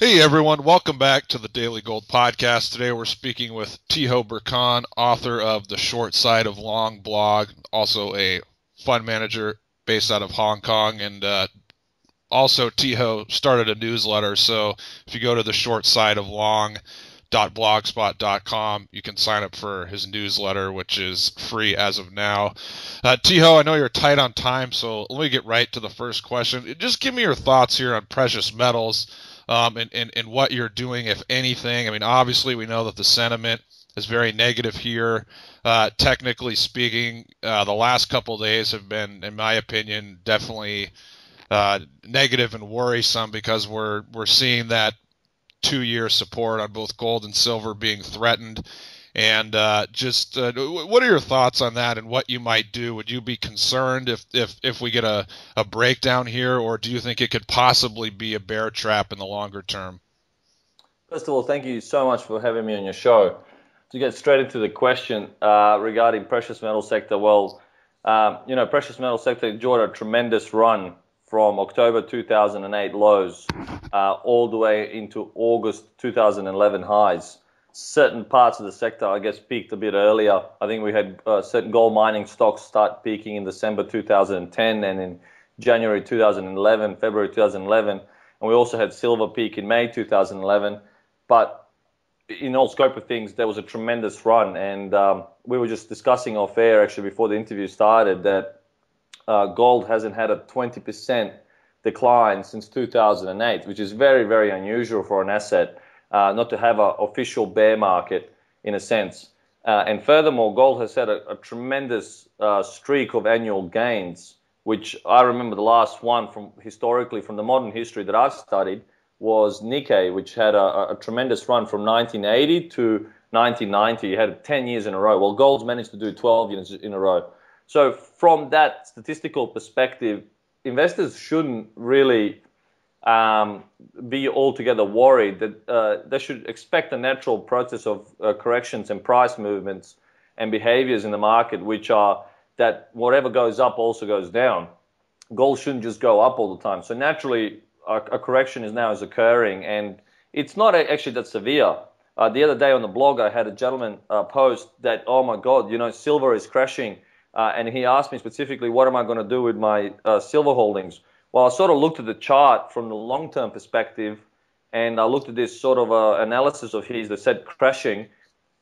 Hey everyone, welcome back to the Daily Gold Podcast. Today we're speaking with Tiho Brkan, author of The Short Side of Long blog, also a fund manager based out of Hong Kong, and also Tiho started a newsletter, so if you go to the short side of long.blogspot.com, you can sign up for his newsletter, which is free as of now. Tiho, I know you're tight on time, so let me get right to the first question. Just give me your thoughts here on precious metals. And what you're doing, if anything. I mean, obviously, we know that the sentiment is very negative here. Technically speaking, the last couple of days have been, in my opinion, definitely negative and worrisome because we're seeing that 2-year support on both gold and silver being threatened. And what are your thoughts on that and what you might do? Would you be concerned if we get a breakdown here, or do you think it could possibly be a bear trap in the longer term? First of all, thank you so much for having me on your show. To get straight into the question regarding precious metal sector, precious metal sector enjoyed a tremendous run from October 2008 lows all the way into August 2011 highs. Certain parts of the sector, I guess, peaked a bit earlier. I think we had certain gold mining stocks start peaking in December 2010 and in January 2011, February 2011. And we also had silver peak in May 2011. But in all scope of things, there was a tremendous run. And we were just discussing off air, actually, before the interview started, that gold hasn't had a 20% decline since 2008, which is very, very unusual for an asset. Not to have an official bear market in a sense. And furthermore, gold has had a tremendous streak of annual gains, which I remember the last one from historically from the modern history that I've studied was Nikkei, which had a tremendous run from 1980 to 1990. You had 10 years in a row. Well, gold's managed to do 12 years in a row. So from that statistical perspective, investors shouldn't really be altogether worried that they should expect a natural process of corrections and price movements and behaviors in the market, which are that whatever goes up also goes down. Gold shouldn't just go up all the time. So naturally, a correction is occurring, and it's not actually that severe. The other day on the blog, I had a gentleman post that, oh my God, silver is crashing. And he asked me specifically, what am I going to do with my silver holdings? Well, I sort of looked at the chart from the long-term perspective, and I looked at this sort of analysis of his that said crashing.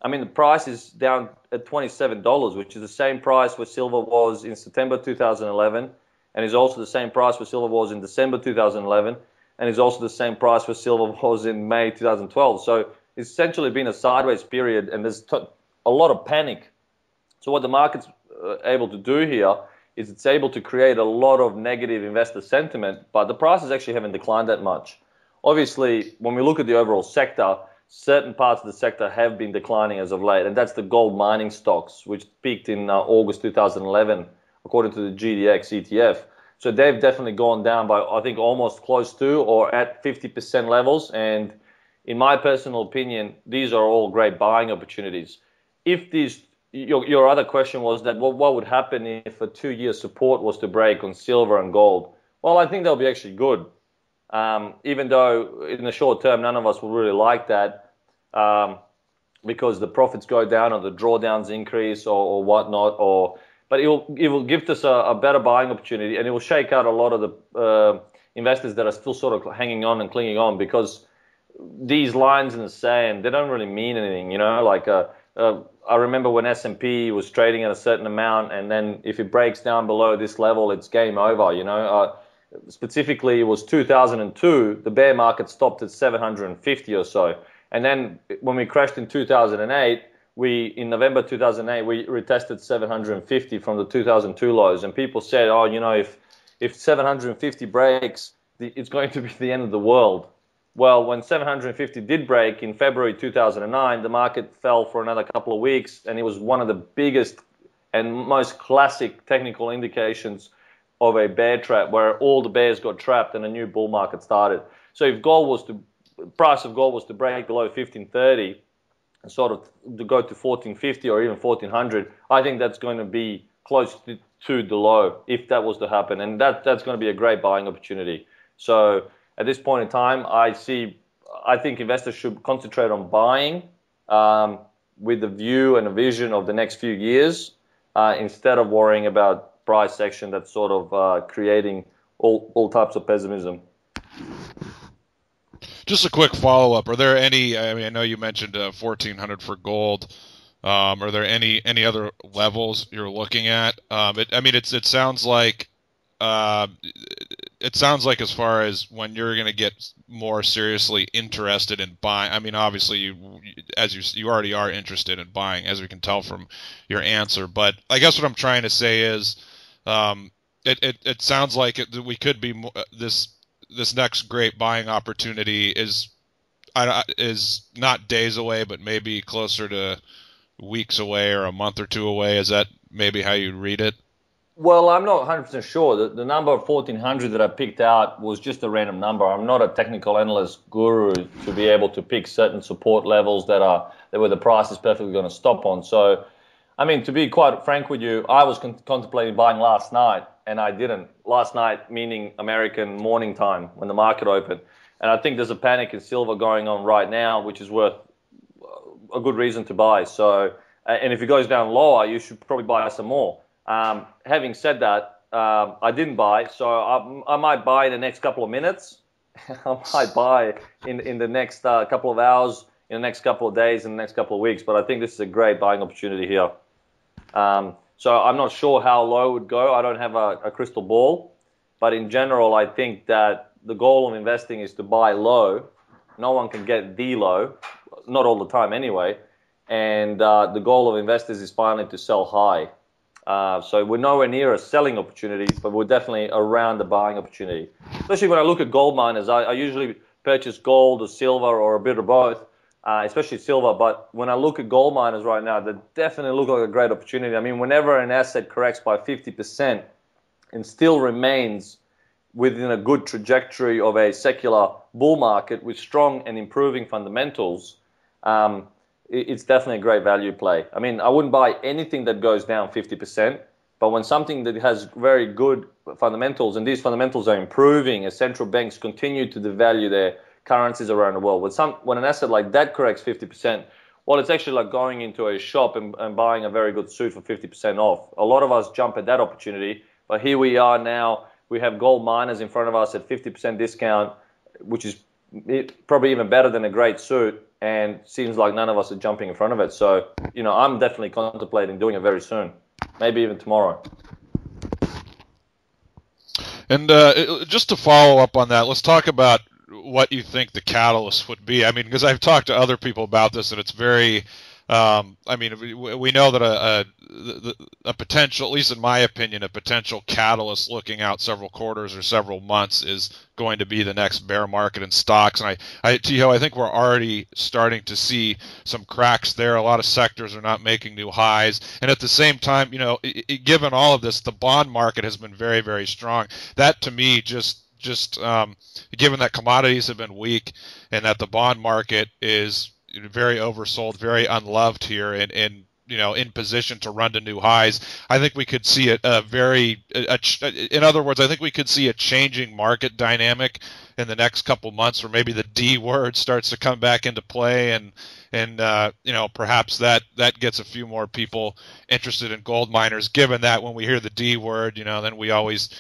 I mean, the price is down at $27, which is the same price where silver was in September 2011, and is also the same price where silver was in December 2011, and is also the same price where silver was in May 2012. So it's essentially been a sideways period, and there's a lot of panic. So what the market's able to do here is it's able to create a lot of negative investor sentiment, but the prices actually haven't declined that much. Obviously, when we look at the overall sector, certain parts of the sector have been declining as of late, and that's the gold mining stocks, which peaked in August 2011, according to the GDX ETF. So they've definitely gone down by, I think, almost close to or at 50% levels, and in my personal opinion, these are all great buying opportunities. If these Your other question was that what would happen if a 2-year support was to break on silver and gold? Well, I think they'll be actually good, even though in the short term none of us will really like that because the profits go down or the drawdowns increase or whatnot. But it will give us a better buying opportunity, and it will shake out a lot of the investors that are still sort of hanging on and clinging on, because these lines in the sand, they don't really mean anything, I remember when S&P was trading at a certain amount, and then if it breaks down below this level, it's game over. Specifically, it was 2002. The bear market stopped at 750 or so. And then when we crashed in 2008, in November 2008, we retested 750 from the 2002 lows. And people said, if 750 breaks, it's going to be the end of the world. Well, when 750 did break in February 2009, the market fell for another couple of weeks, and it was one of the biggest and most classic technical indications of a bear trap, where all the bears got trapped and a new bull market started. So if price of gold was to break below 1530 and sort of to go to 1450 or even 1400, I think that's going to be close to the low if that was to happen, and that's going to be a great buying opportunity. So at this point in time, I see I think investors should concentrate on buying with the view and a vision of the next few years instead of worrying about price action that's sort of creating all types of pessimism. Just a quick follow-up. Are there any, I mean, I know you mentioned 1400 for gold. Are there any other levels you're looking at? It sounds like uh, as far as when you're going to get more seriously interested in buying. I mean, obviously, you already are interested in buying, as we can tell from your answer. But I guess what I'm trying to say is, it sounds like we could be this next great buying opportunity is not days away, but maybe closer to weeks away or a month or two away. Is that maybe how you read it? Well, I'm not 100% sure. The number of 1400 that I picked out was just a random number. I'm not a technical analyst guru to be able to pick certain support levels that where the price is perfectly going to stop on. So, I mean, to be quite frank with you, I was contemplating buying last night, and I didn't. Last night, meaning American morning time when the market opened. And I think there's a panic in silver going on right now, which is worth a good reason to buy. So, and if it goes down lower, you should probably buy some more. Having said that, I didn't buy, so I might buy in the next couple of minutes. I might buy in the next couple of hours, in the next couple of days, in the next couple of weeks. But I think this is a great buying opportunity here. So I'm not sure how low it would go. I don't have a crystal ball. But in general, I think that the goal of investing is to buy low. No one can get the low, not all the time anyway. And the goal of investors is finally to sell high. So we're nowhere near a selling opportunity, but we're definitely around the buying opportunity. Especially when I look at gold miners, I usually purchase gold or silver or a bit of both, especially silver. But when I look at gold miners right now, they definitely look like a great opportunity. I mean, whenever an asset corrects by 50% and still remains within a good trajectory of a secular bull market with strong and improving fundamentals, it's definitely a great value play. I mean, I wouldn't buy anything that goes down 50%, but when something that has very good fundamentals, and these fundamentals are improving as central banks continue to devalue their currencies around the world, when an asset like that corrects 50%, well, it's actually like going into a shop and buying a very good suit for 50% off. A lot of us jump at that opportunity, but here we are now. We have gold miners in front of us at 50% discount, which is probably even better than a great suit, and seems like none of us are jumping in front of it. So, I'm definitely contemplating doing it very soon, maybe even tomorrow. And just to follow up on that, let's talk about what you think the catalyst would be. I mean, because I've talked to other people about this, and it's very we know that a potential, at least in my opinion, a potential catalyst looking out several quarters or several months is going to be the next bear market in stocks. And Tiho, I think we're already starting to see some cracks there. A lot of sectors are not making new highs. And at the same time, given all of this, the bond market has been very, very strong. That to me just given that commodities have been weak and that the bond market is very oversold, very unloved here, and in position to run to new highs. I think we could see in other words, I think we could see a changing market dynamic in the next couple months, where maybe the D word starts to come back into play, and perhaps that gets a few more people interested in gold miners. Given that when we hear the D word, then we always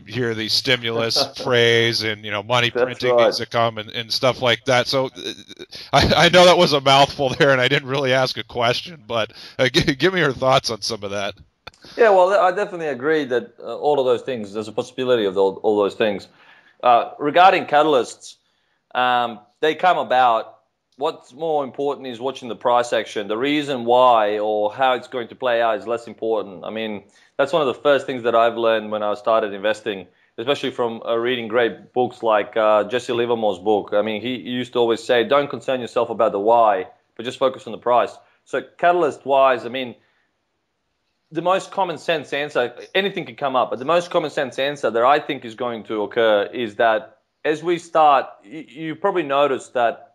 hear the stimulus phrase and money printing needs to come and stuff like that. So I know that was a mouthful there, and I didn't really ask a question, but give me your thoughts on some of that. Yeah, well, I definitely agree that all of those things, there's a possibility of all those things. Regarding catalysts, they come about. What's more important is watching the price action. The reason why or how it's going to play out is less important. I mean, that's one of the first things that I've learned when I started investing, especially from reading great books like Jesse Livermore's book. I mean, he used to always say, don't concern yourself about the why, but just focus on the price. So catalyst-wise, I mean, the most common sense answer, anything can come up, but the most common sense answer that I think is going to occur is that as we start, you probably noticed that,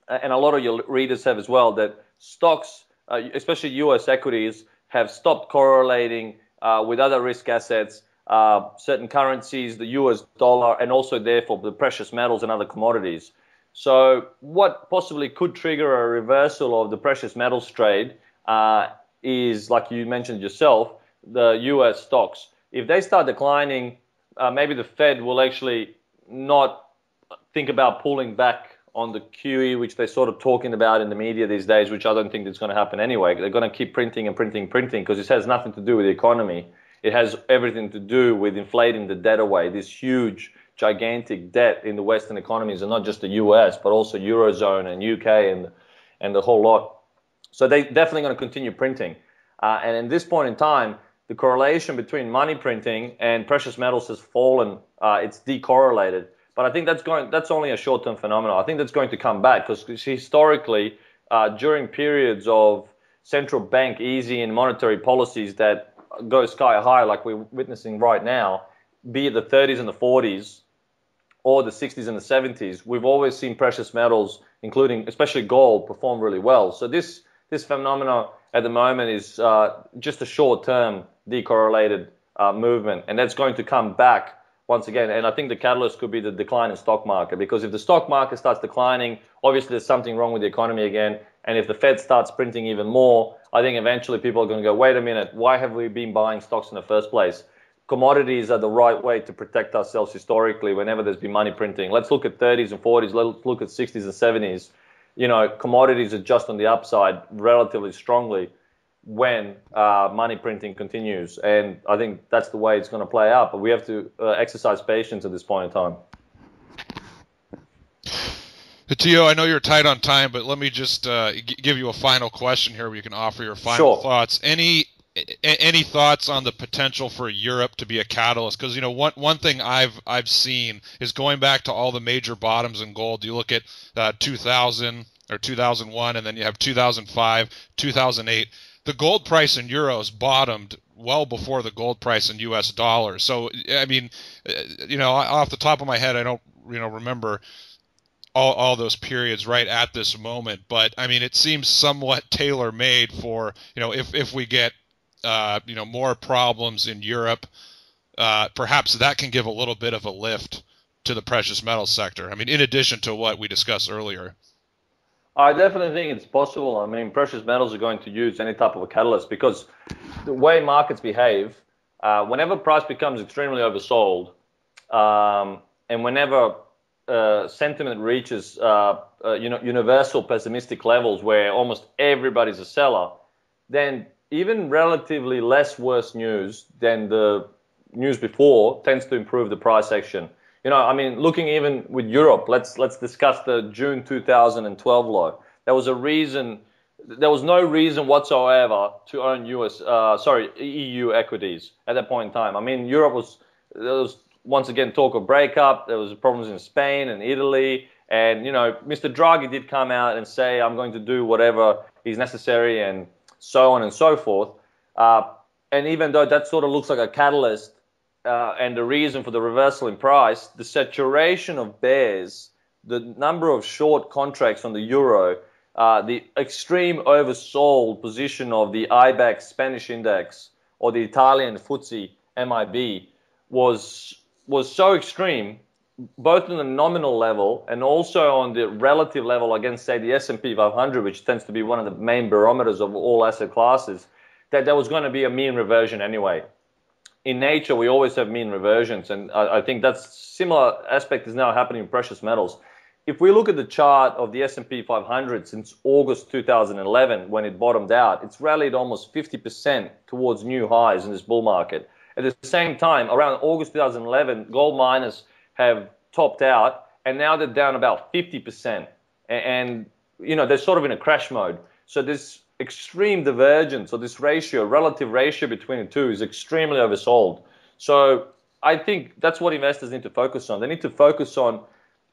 and a lot of your readers have as well, that stocks, especially US equities, have stopped correlating with other risk assets, certain currencies, the US dollar, and also therefore the precious metals and other commodities. So what possibly could trigger a reversal of the precious metals trade is, like you mentioned yourself, the US stocks. If they start declining, maybe the Fed will actually not think about pulling back on the QE, which they're sort of talking about in the media these days, which I don't think is going to happen anyway. They're going to keep printing and printing, because this has nothing to do with the economy. It has everything to do with inflating the debt away, this huge, gigantic debt in the Western economies, and not just the US, but also Eurozone and UK and the whole lot. So they're definitely going to continue printing. And at this point in time, the correlation between money printing and precious metals has fallen. It's decorrelated. But I think that's only a short-term phenomenon. I think that's going to come back, because historically, during periods of central bank easing and monetary policies that go sky high, like we're witnessing right now, be it the 30s and the 40s or the 60s and the 70s, we've always seen precious metals, including especially gold, perform really well. So this phenomenon at the moment is just a short-term decorrelated movement, and that's going to come back once again. And I think the catalyst could be the decline in stock market, because if the stock market starts declining, obviously there's something wrong with the economy again. And if the Fed starts printing even more, I think eventually people are going to go, wait a minute, why have we been buying stocks in the first place? Commodities are the right way to protect ourselves historically whenever there's been money printing. Let's look at 30s and 40s, let's look at 60s and 70s. You know, commodities are just on the upside relatively strongly when money printing continues. And I think that's the way it's going to play out. But we have to exercise patience at this point in time. Tiho, I know you're tight on time, but let me just give you a final question here where you can offer your final thoughts. Any thoughts on the potential for Europe to be a catalyst? Because, you know, one thing I've seen is going back to all the major bottoms in gold. You look at 2000 or 2001, and then you have 2005, 2008. The gold price in euros bottomed well before the gold price in US dollars. So, I mean, you know, off the top of my head, I don't, remember all those periods right at this moment. But, I mean, it seems somewhat tailor-made for, if we get, more problems in Europe, perhaps that can give a little bit of a lift to the precious metals sector. I mean, in addition to what we discussed earlier. I definitely think it's possible. I mean, precious metals are going to use any type of a catalyst, because the way markets behave, whenever price becomes extremely oversold, and whenever sentiment reaches universal pessimistic levels where almost everybody's a seller, then even relatively less worse news than the news before tends to improve the price action. You know, I mean, looking even with Europe, let's discuss the June 2012 low. There was no reason whatsoever to own EU equities at that point in time. I mean, there was once again talk of breakup. There was problems in Spain and Italy, and Mr. Draghi did come out and say, I'm going to do whatever is necessary, and so on and so forth. And even though that sort of looks like a catalyst, and the reason for the reversal in price, the saturation of bears, the number of short contracts on the euro, the extreme oversold position of the IBEX Spanish index or the Italian FTSE MIB was so extreme, both on the nominal level and also on the relative level against, say, the S&P 500, which tends to be one of the main barometers of all asset classes, that there was going to be a mean reversion anyway. In nature, we always have mean reversions, and I think that similar aspect is now happening in precious metals. If we look at the chart of the S&P 500 since August 2011, when it bottomed out, it's rallied almost 50% towards new highs in this bull market. At the same time, around August 2011, gold miners have topped out, and now they're down about 50%. And they're sort of in a crash mode. So this extreme divergence, or this relative ratio between the two, is extremely oversold. So I think that's what investors need to focus on. They need to focus on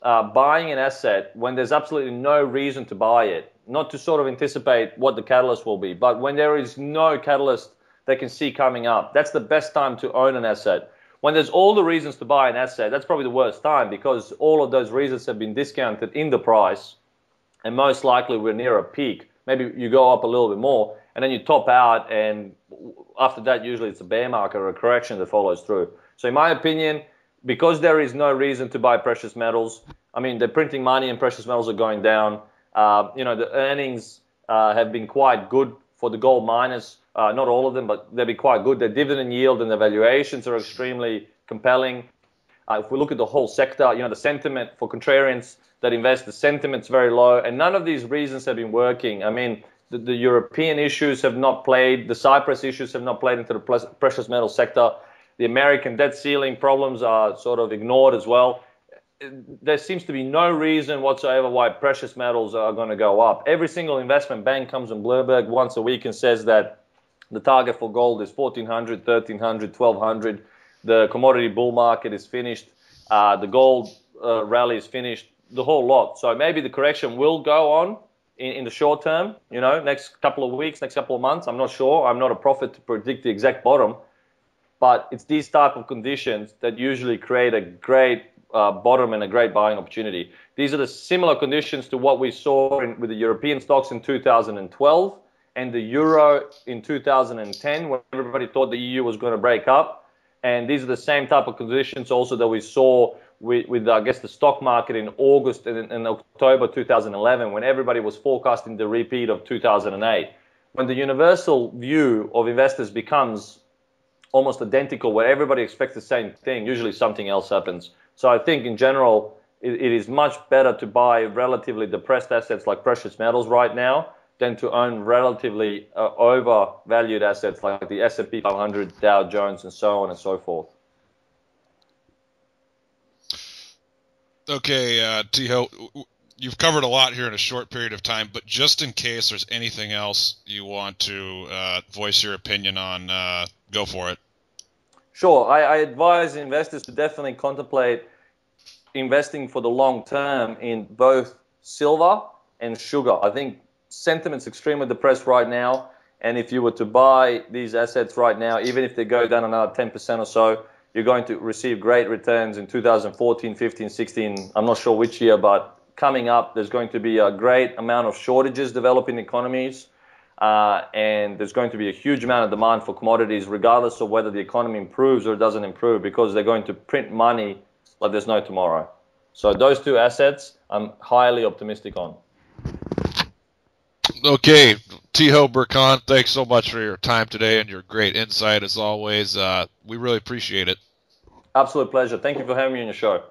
buying an asset when there's absolutely no reason to buy it, not to sort of anticipate what the catalyst will be, but when there is no catalyst they can see coming up. That's the best time to own an asset. When there's all the reasons to buy an asset, that's probably the worst time, because all of those reasons have been discounted in the price, and most likely we're near a peak. Maybe you go up a little bit more, and then you top out, and after that, usually it's a bear market or a correction that follows through. So in my opinion, because there is no reason to buy precious metals, I mean, they're printing money and precious metals are going down. The earnings have been quite good for the gold miners. Not all of them, but they've been quite good. Their dividend yield and their valuations are extremely compelling. If we look at the whole sector, the sentiment for contrarians that invest, the sentiment's very low, and none of these reasons have been working. I mean, the European issues have not played, the Cyprus issues have not played into the precious metal sector. The American debt ceiling problems are sort of ignored as well. There seems to be no reason whatsoever why precious metals are going to go up. Every single investment bank comes on Bloomberg once a week and says that the target for gold is 1,400, 1,300, 1,200. The commodity bull market is finished. The gold rally is finished. The whole lot. So maybe the correction will go on in the short term, next couple of weeks, next couple of months. I'm not sure. I'm not a prophet to predict the exact bottom. But it's these type of conditions that usually create a great bottom and a great buying opportunity. These are the similar conditions to what we saw with the European stocks in 2012 and the euro in 2010, when everybody thought the EU was going to break up. And these are the same type of conditions also that we saw with I guess, the stock market in August and October 2011, when everybody was forecasting the repeat of 2008. When the universal view of investors becomes almost identical, where everybody expects the same thing, usually something else happens. So I think in general, it is much better to buy relatively depressed assets like precious metals right now than to own relatively overvalued assets like the S&P 500, Dow Jones, and so on and so forth. Okay, Tiho, you've covered a lot here in a short period of time, but just in case there's anything else you want to voice your opinion on, go for it. Sure. I advise investors to definitely contemplate investing for the long term in both silver and sugar. I think sentiment's extremely depressed right now, and if you were to buy these assets right now, even if they go down another 10% or so, you're going to receive great returns in 2014, 15, 16. I'm not sure which year, but coming up, there's going to be a great amount of shortages developing economies, and there's going to be a huge amount of demand for commodities, regardless of whether the economy improves or doesn't improve, because they're going to print money like there's no tomorrow. So those two assets, I'm highly optimistic on. Okay, Tiho Brkan, thanks so much for your time today and your great insight as always. We really appreciate it. Absolute pleasure. Thank you for having me on your show.